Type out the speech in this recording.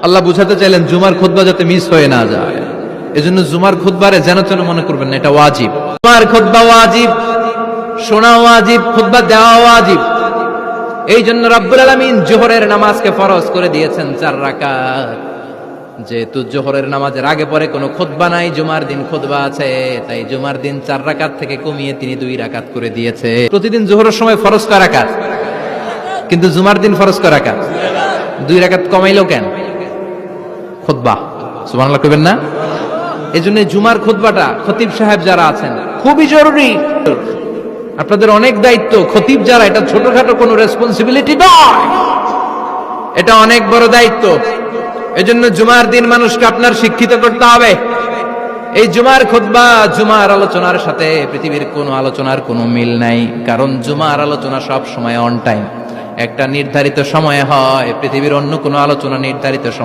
আল্লাহ বুঝাতে চাইলেন জুমার খুতবা যাতে মিস হয়ে না যায়, এজন্য জুমার খুতবারে যেন তেন মনে করবেন না, এটা ওয়াজিব। জুমার খুতবা ওয়াজিব, শোনা ওয়াজিব, খুতবা দেওয়া ওয়াজিব। এই জন্য রব্বুল আলামিন জোহরের নামাজকে ফরজ করে দিয়েছেন 4 রাকাত। যেহেতু জোহরের নামাজের আগে পরে কোনো খুতবা নাই, জুমার দিন খুতবা আছে, তাই জুমার দিন 4 রাকাত থেকে কমিয়ে তিনি 2 রাকাত করে দিয়েছে। প্রতিদিন জোহরের সময় ফরজ কয় রাকাত, কিন্তু জুমার দিন ফরজ কয় রাকাত? 2 রাকাত কমাইলো কেন? খুতবা, সুবহানাল্লাহ কইবেন না? এজন্য জুমার খুতবাটা খতিব সাহেব যারা আছেন খুবই জরুরি। আপনাদের অনেক দায়িত্ব। খতিব যারা, এটা ছোটখাটো কোনো রেসপন্সিবিলিটি নয়, এটা অনেক বড় দায়িত্ব। এজন্য জুমার দিন মানুষকে আপনার শিক্ষিত করতে হবে। এই জুমার খুতবা, জুমার আলোচনার সাথে পৃথিবীর কোনো আলোচনার কোনো মিল নাই, কারণ জুমার আলোচনা সব সময় অন টাইম, একটা নির্ধারিত সময়ে হয়। পৃথিবীর অন্য কোনো আলোচনা নির্ধারিত সময়